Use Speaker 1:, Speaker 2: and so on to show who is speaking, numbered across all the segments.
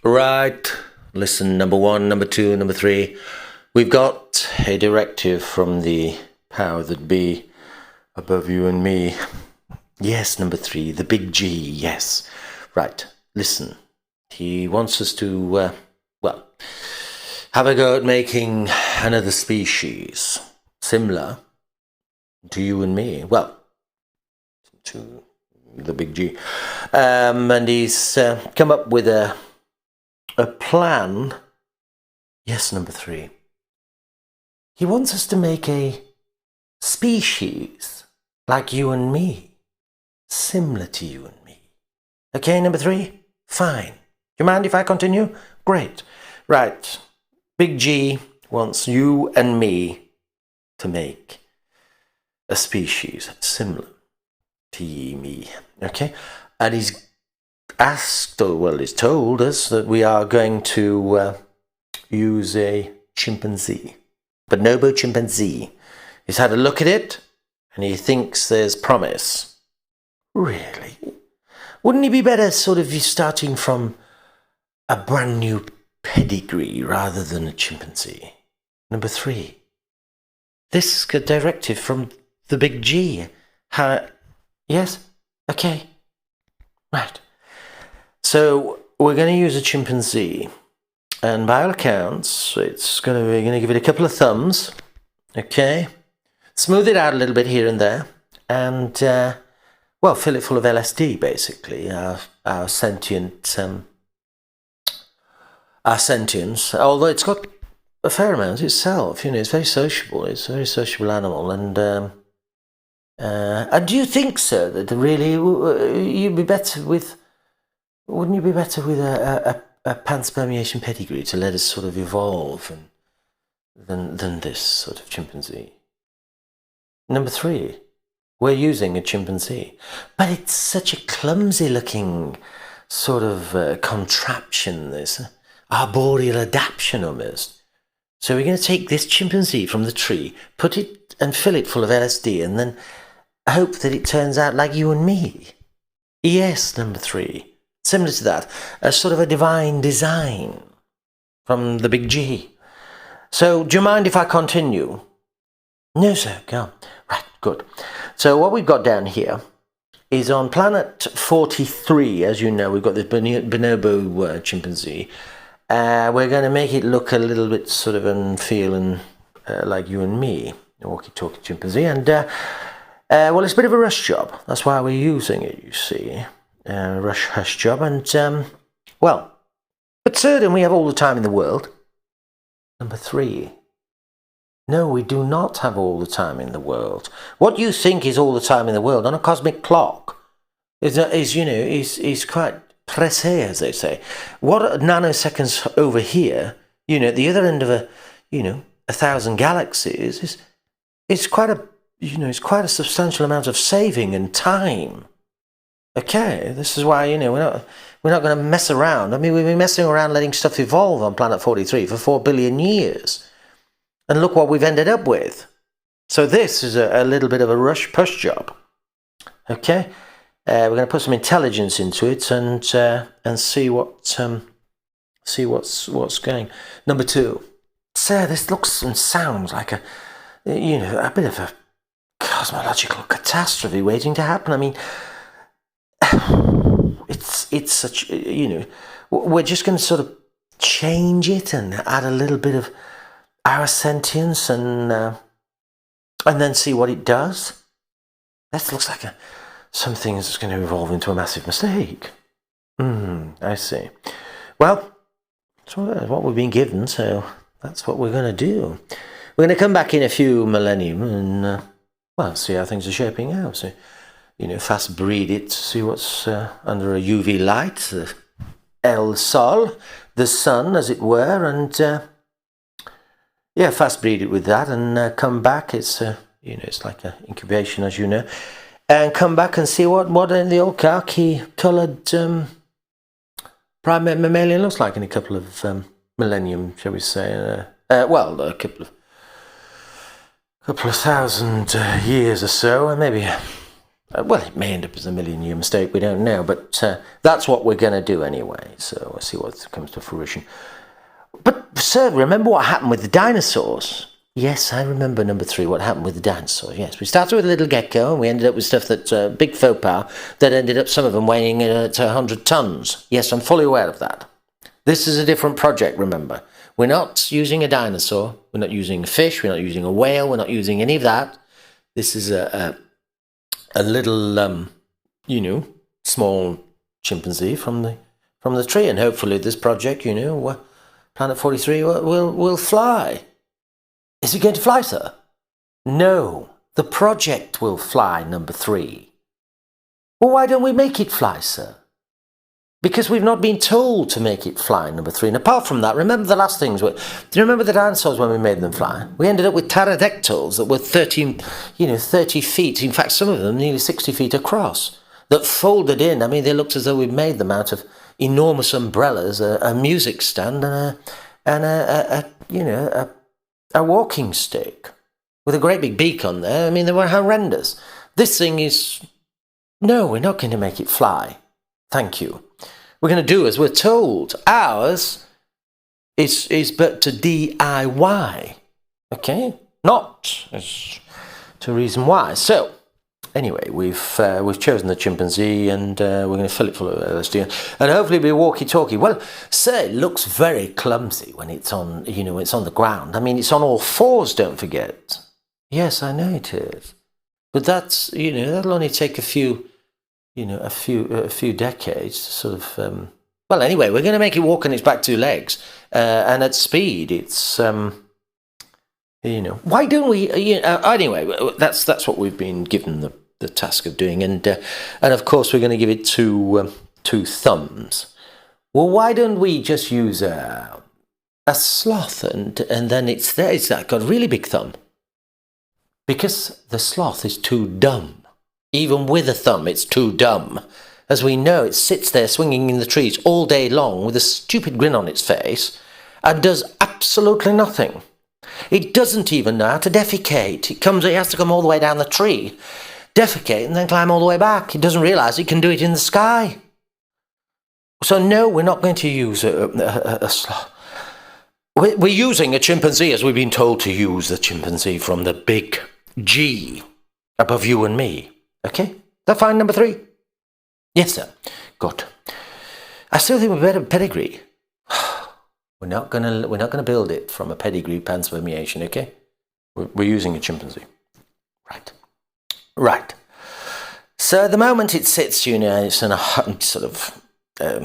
Speaker 1: Right, listen, number one, number two, number three. We've got a directive from the power that be above you and me. Yes, number three, the big G, yes. Right, listen. He wants us to, have a go at making another species similar to you and me. Well, to the big G. And he's come up with a plan. Yes, number three. He wants us to make a species like you and me, similar to you and me. Okay, number three? Fine. You mind if I continue? Great. Right. Big G wants you and me to make a species similar to me. Okay? And he's asked, or well, he's told us that we are going to use a chimpanzee. Bonobo chimpanzee. He's had a look at it, and he thinks there's promise. Really? Wouldn't it be better sort of starting from a brand new pedigree rather than a chimpanzee? Number three. This is a directive from the big G. Yes? Okay. Right. So we're going to use a chimpanzee. And by all accounts, we're going to give it a couple of thumbs. Okay? Smooth it out a little bit here and there. And, fill it full of LSD, basically. Our sentient... Our sentience, although it's got a fair amount itself, it's very sociable. It's a very sociable animal, and do you think, sir, that really you'd be better with? Wouldn't you be better with a panspermiation pedigree to let us sort of evolve than this sort of chimpanzee? Number three, we're using a chimpanzee, but it's such a clumsy-looking sort of contraption. This. Arboreal adaptation almost. So we're going to take this chimpanzee from the tree, put it and fill it full of LSD, and then hope that it turns out like you and me. Yes, number three. Similar to that, a sort of a divine design from the big G. So do you mind if I continue? No, sir, go on. Right, good. So what we've got down here is on planet 43, as you know, we've got this bonobo chimpanzee. We're going to make it look a little bit sort of and feel and like you and me, a walkie-talkie chimpanzee. And, it's a bit of a rush job. That's why we're using it, you see. Rush job. And, but certain we have all the time in the world. Number three. No, we do not have all the time in the world. What you think is all the time in the world on a cosmic clock is quite pressé, as they say. What nanoseconds over here, at the other end of 1,000 galaxies is quite a substantial amount of saving and time. Okay, this is why we're not going to mess around. I mean, we've been messing around letting stuff evolve on planet 43 for 4 billion years, and look what we've ended up with. So this is a little bit of a push job. Okay. We're going to put some intelligence into it and see what's going. Number two, sir, this looks and sounds like a bit of a cosmological catastrophe waiting to happen. I mean, it's such we're just going to sort of change it and add a little bit of our sentience and then see what it does. That looks like something that's going to evolve into a massive mistake. I see. Well, that's what we've been given, so that's what we're going to do. We're going to come back in a few millennium and, see how things are shaping out. So, fast breed it, see what's under a UV light, El Sol, the sun, as it were, and, fast breed it with that and come back. It's, it's like an incubation, as you know. And come back and see what in the old khaki-coloured primate mammalian looks like in a couple of millennium, shall we say? A couple of thousand years or so, and maybe Well, it may end up as a million-year mistake, we don't know, but that's what we're going to do anyway, so we'll see what comes to fruition. But, sir, remember what happened with the dinosaurs? Yes, I remember number 3, what happened with the dinosaurs. Yes, we started with a little gecko, and we ended up with stuff that's big faux pas, that ended up, some of them weighing to 100 tons. Yes, I'm fully aware of that. This is a different project, remember. We're not using a dinosaur, we're not using a fish, we're not using a whale, we're not using any of that. This is a little, small chimpanzee from the tree, and hopefully this project, Planet 43 will fly. Is it going to fly, sir? No, the project will fly, number 3. Well, why don't we make it fly, sir? Because we've not been told to make it fly, number 3. And apart from that, remember the last things. Do you remember the dinosaurs when we made them fly? We ended up with pterodactyls that were 30 feet. In fact, some of them nearly 60 feet across, that folded in. I mean, they looked as though we'd made them out of enormous umbrellas, a music stand, and a walking stick with a great big beak on there. I mean, they were horrendous. This thing is... No, we're not going to make it fly. Thank you. We're going to do as we're told. Ours is but to DIY. Okay? Not as to reason why. So, anyway, we've chosen the chimpanzee, and we're going to fill it full of LSD, and hopefully be walkie-talkie. Well, sir, it looks very clumsy when it's on, it's on the ground. I mean, it's on all fours, don't forget. Yes, I know it is. But that's, that'll only take a few decades to sort of... well, anyway, we're going to make it walk on its back 2 legs, and at speed, it's... why don't we... anyway, that's what we've been given the task of doing, and of course we're going to give it 2 thumbs. Well, why don't we just use a sloth, and then it's got a really big thumb, because the sloth is too dumb. Even with a thumb, it's too dumb. As we know, it sits there swinging in the trees all day long with a stupid grin on its face and does absolutely nothing. It doesn't even know how to defecate. It has to come all the way down the tree, defecate, and then climb all the way back. It doesn't realise it can do it in the sky. So no, we're not going to use a sloth. We're using a chimpanzee as we've been told to use the chimpanzee from the big G above you and me. Okay? Is that fine, number 3? Yes, sir. Good. I still think we better pedigree. We're not gonna build it from a pedigree panspermiation, okay? We're using a chimpanzee. Right. So at the moment it sits, it's in a sort of a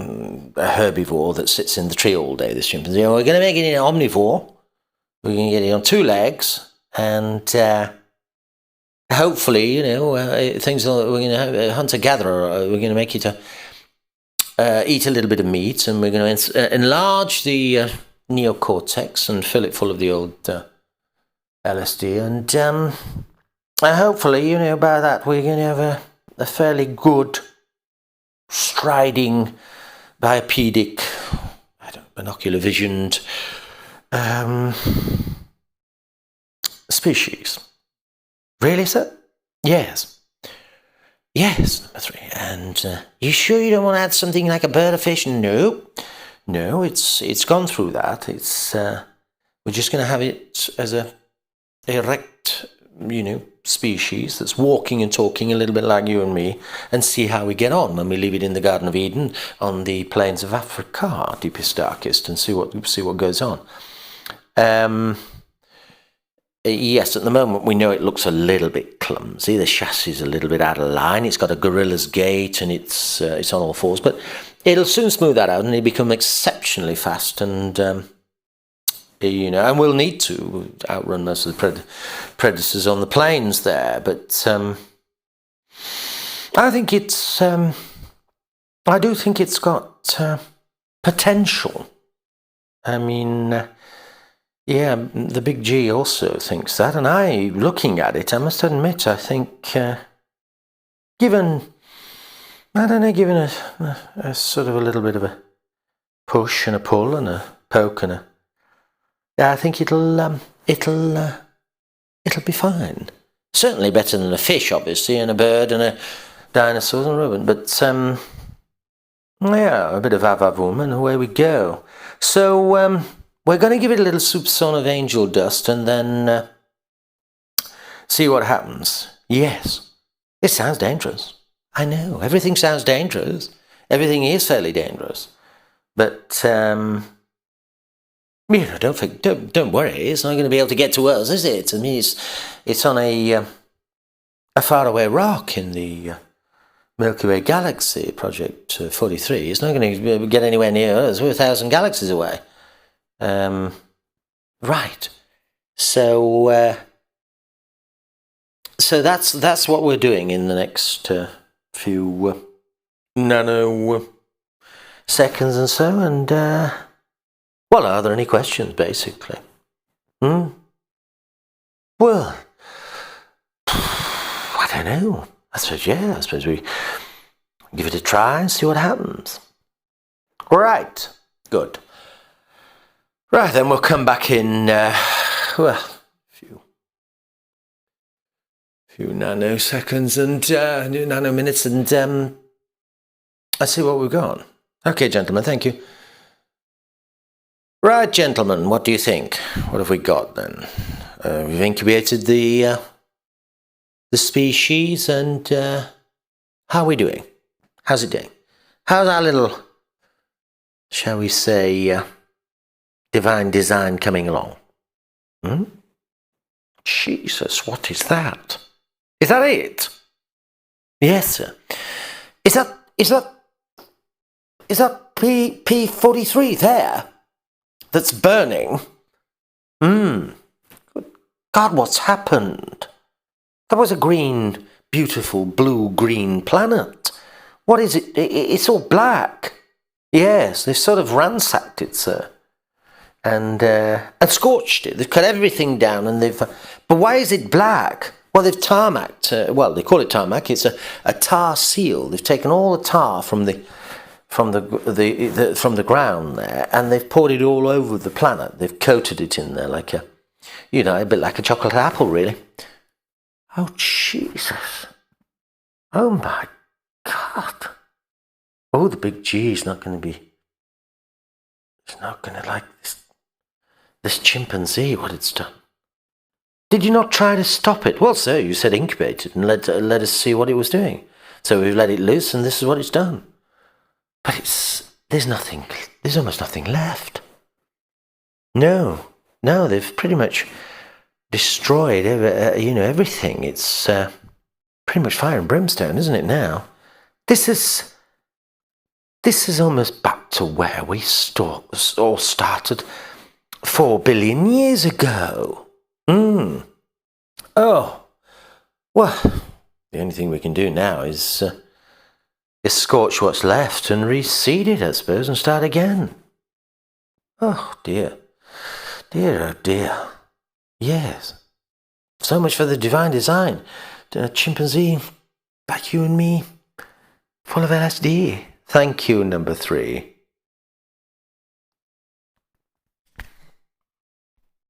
Speaker 1: herbivore that sits in the tree all day, this chimpanzee. And we're going to make it an omnivore. We're going to get it on 2 legs, and hopefully, things we're going to hunter-gatherer. We're going to make it eat a little bit of meat, and we're going to enlarge the neocortex and fill it full of the old LSD, and hopefully, by that we're going to have a fairly good, striding, biopedic, binocular visioned species. Really, sir? Yes. Yes, number 3. And you sure you don't want to add something like a bird or fish? No, it's gone through that. It's we're just going to have it as a erect, species that's walking and talking a little bit like you and me, and see how we get on when we leave it in the Garden of Eden on the plains of Africa, deepest, darkest, and see what goes on. Yes, at the moment we know it looks a little bit clumsy. The chassis is a little bit out of line. It's got a gorilla's gait, and it's on all fours. But it'll soon smooth that out, and it'll become exceptionally fast. And and we'll need to outrun most of the predators on the plains there. But I think it's. I do think it's got potential. I mean. Yeah, the big G also thinks that, and looking at it, I must admit, I think, given a sort of a little bit of a push and a pull and a poke and I think it'll be fine. Certainly better than a fish, obviously, and a bird and a dinosaur and a rodent. But, yeah, a bit of avavum and away we go. So, we're going to give it a little soupçon of angel dust and then see what happens. Yes, it sounds dangerous. I know, everything sounds dangerous. Everything is fairly dangerous. But, don't worry, it's not going to be able to get to us, is it? I mean, it's on a faraway rock in the Milky Way galaxy, Project 43. It's not going to get anywhere near us. We're 1,000 galaxies away. Right. So that's what we're doing in the next few nano seconds and so. And well, are there any questions, basically? Well, I don't know. I suppose we give it a try and see what happens. Right. Good. Right, then we'll come back in, well, a few nanoseconds and nanominutes and let's see what we've got. Okay, gentlemen, thank you. Right, gentlemen, what do you think? What have we got then? We've incubated the species and how are we doing? How's it doing? How's our little, shall we say, divine design coming along? Jesus, what is that? Is that it? Yes, sir. Is that P43 there? That's burning? Good God, what's happened? That was a green, beautiful, blue-green planet. What is it? It's all black. Yes, they've sort of ransacked it, sir. And scorched it. They've cut everything down and they've... But why is it black? Well, they've tarmacked... well, they call it tarmac. It's a tar seal. They've taken all the tar from the ground there and they've poured it all over the planet. They've coated it in there like a... You know, a bit like a chocolate apple, really. Oh, Jesus. Oh, my God. Oh, the big G is not going to be... It's not going to like this chimpanzee, what it's done. Did you not try to stop it? Well, sir, you said incubate it and let us see what it was doing. So we've let it loose and this is what it's done. But there's almost nothing left. No, they've pretty much destroyed everything. It's pretty much fire and brimstone, isn't it now? This is almost back to where we all started 4 billion years ago. Oh, well, the only thing we can do now is scorch what's left and reseed it, I suppose, and start again. Oh, dear. Dear, oh, dear. Yes. So much for the divine design. Chimpanzee, back you and me, full of LSD. Thank you, number 3.